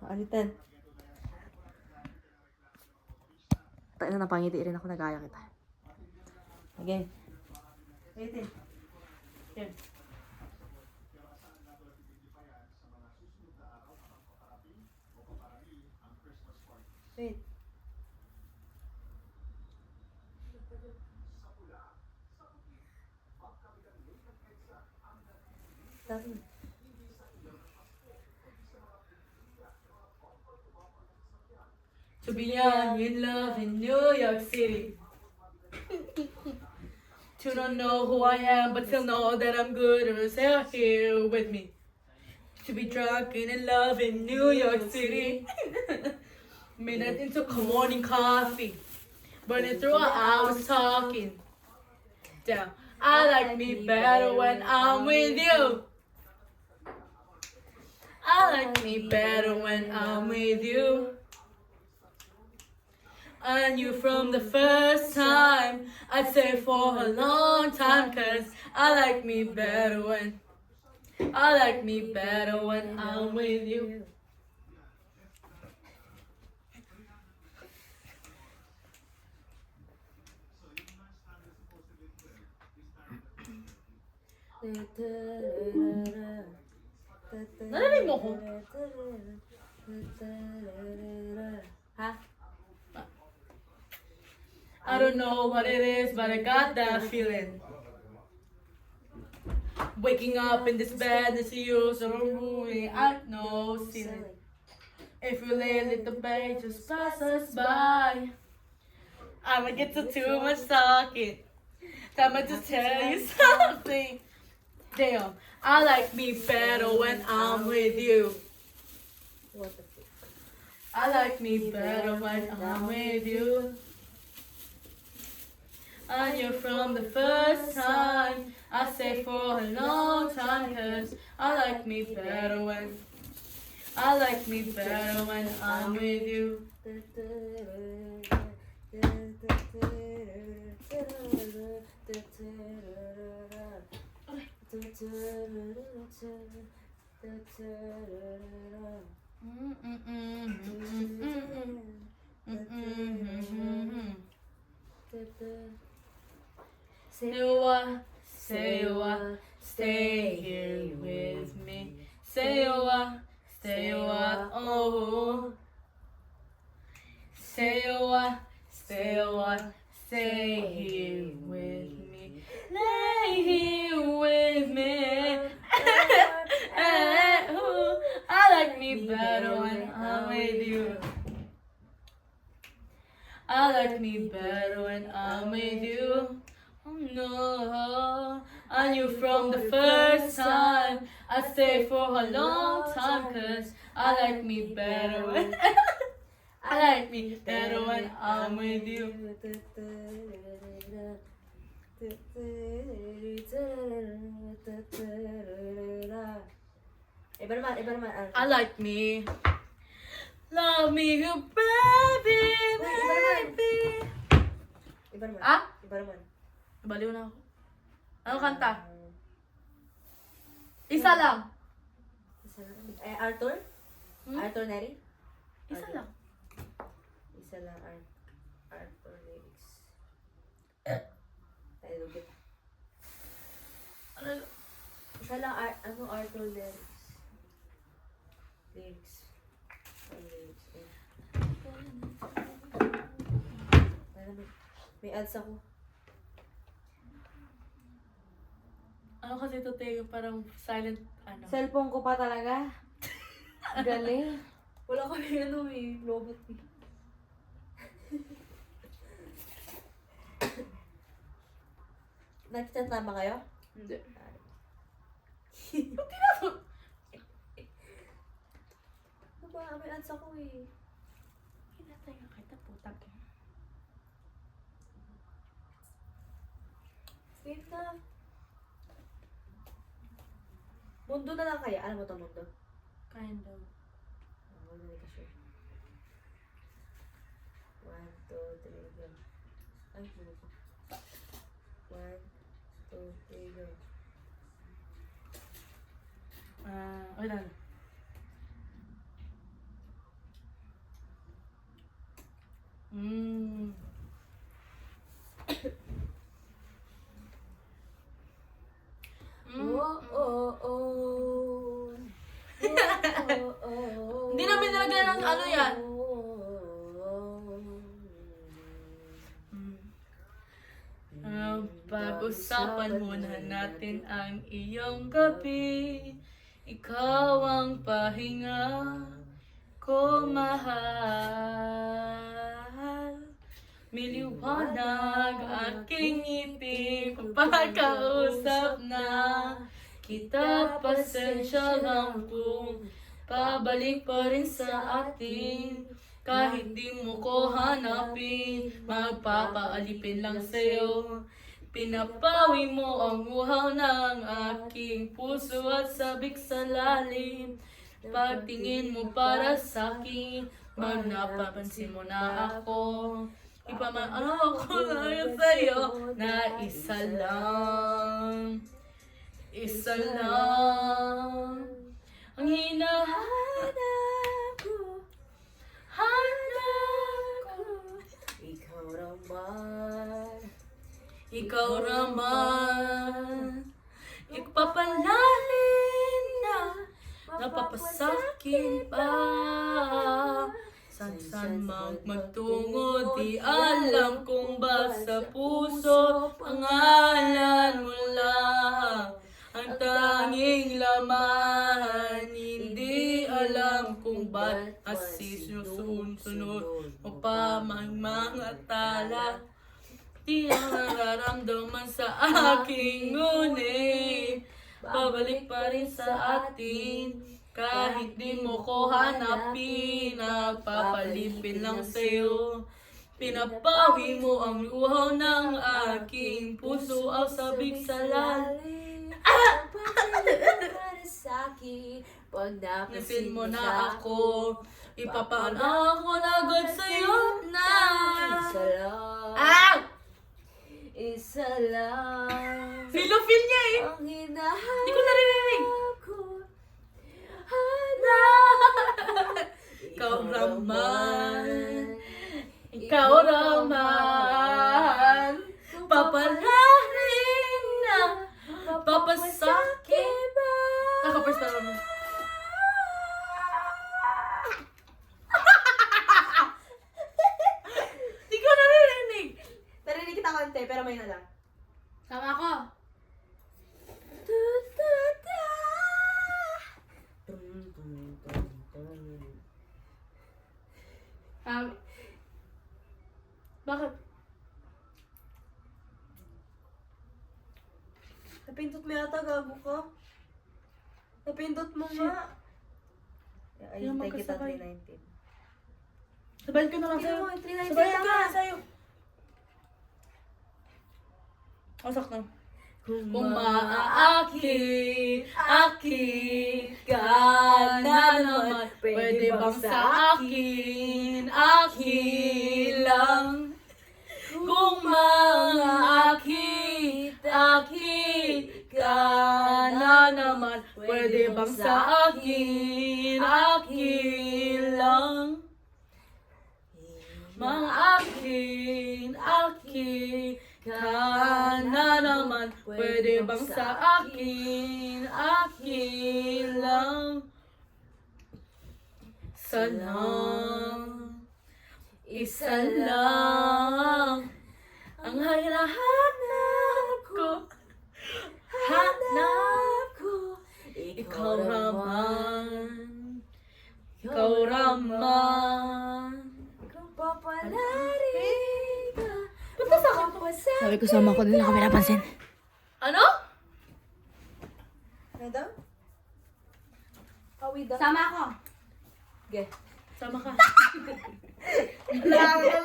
Alitan. Tayo na napangiti rin ako, nagaya kita. Again. Waitin. Here. Wait. Stop. To be young in love in New York City. To not know who I am, but still know that I'm good or still here with me. To be drunk and in love in New York City. Minute into morning coffee. Burning through hours talking. Damn, I like me better when I'm with you. I like me better when I'm with you. I knew from the first time, I'd say for a long time, 'cause I like me better when I'm with you. Narinig mo ko? Ha? I don't know what it is, but I got that feeling. Waking up in this bed, it's you, so moving, I know ceiling. If we let the bed just pass us by, I'ma get to too much talking. I'ma just tell you something. Damn, I like me better when I'm with you. What the fuck? I like me better when I'm with you. I knew from the first time, I say for a long time, 'cause I like me better when I'm with you. Say you are, stay here with me. Say you are, oh. Say you are, stay here with me. Lay here with me. I like me better when I'm with you. I like me better when I'm with you. Oh no, I knew from the first time, I'd stay for a long time, 'cause I like me better when I like me better when I'm with you. Iba naman. I like me. Love me, you baby, baby. Iba naman. Ah? Iba naman. Baliw na ako. Ano kanta? Isa lang. Arthur? Hmm? Arthur Neri? Isa lang. Isa lang Arthur lyrics. Tayo lugit. Ano? Isa lang Arthur lyrics. Lyrics. May ads ako. Ano kasi ito tayo parang silent ano. Cellphone ko pa talaga. Galing. Wala kami robot eh. Nag-chat na ba kayo? Hindi. Ano ba? May ads ako eh. Hinatay nga kita putang. Wait na. Mundo na lang kaya? Alam mo to mundo? Kind of. Wala na ka sure. 1, 2, 3, go. Ay, ano pa? 1, 2, 3, go. Wait lang. Ano yan? Pag-usapan muna natin ang iyong gabi. Ikaw ang pahinga ko, mahal. Miliwanag aking ngiti pagkakausap na kita. Pasensya lang kung pabalik pa rin sa atin. Kahit di mo ko hanapin, magpapaalipin lang sa'yo. Pinapawi mo ang uhaw ng aking puso at sabik sa lalim. Pagtingin mo para sa'kin, napapansin mo na ako. Ipamano ko lang sa'yo na isa lang. Isa lang ang hinahanap ko. Hanap ko. Ikaw naman. Ikaw naman. Ipapalalim na napapasakin pa. San mang magtungo, di alam kung ba sa puso. Pangalan mo lang ang tanging laman. Hindi alam kung ba't asisunod mo pa mga tala. Di ang nararamdaman sa aking ngunit pabalik pa rin sa atin. Kahit di mo ko hanapin, nagpapalipin lang sa'yo. Pinapawi mo ang uhaw ng aking puso ang sabik sa lalim. Para sa'kin, pag Nasin mo na ako, ipapaanak ko na agad sa'yo na. Isa lang. Ah! Isa lang. Feel niya eh. Ang hinahanap Di ko narinig. ko. Hanap. Ikaw naman. Ikaw naman. Papalarin na. Papasakit ba? Nakapers na naman. Di ko naririnig. Narinig kita konti, pero may na lang. Sama ako. Bakit? Napindot mo yata, gago ka. Napindot mo nga. Ay, Yung hintay kita magkasabay. 319. Sabayin ko na lang sa'yo. Hindi mo, 319 Sabayin ko lang na nga. lang sa'yo. O, sakto. Kung maaakit ka na naman, pwede bang sa akin lang? Kung maaakit ka na naman, pwede bang sa akin lang? Maaakit ka na naman, pwede bang sa akin lang? Isa lang ang hinahanap ko. Hanap ko. Ikaw naman. Ikaw naman. Kung papalarin ka. Ba't nasa akin to? Sabi ko sama ko, din lang kami napansin. Ano? Ano daw? Sama ako. Okay. Sama ka.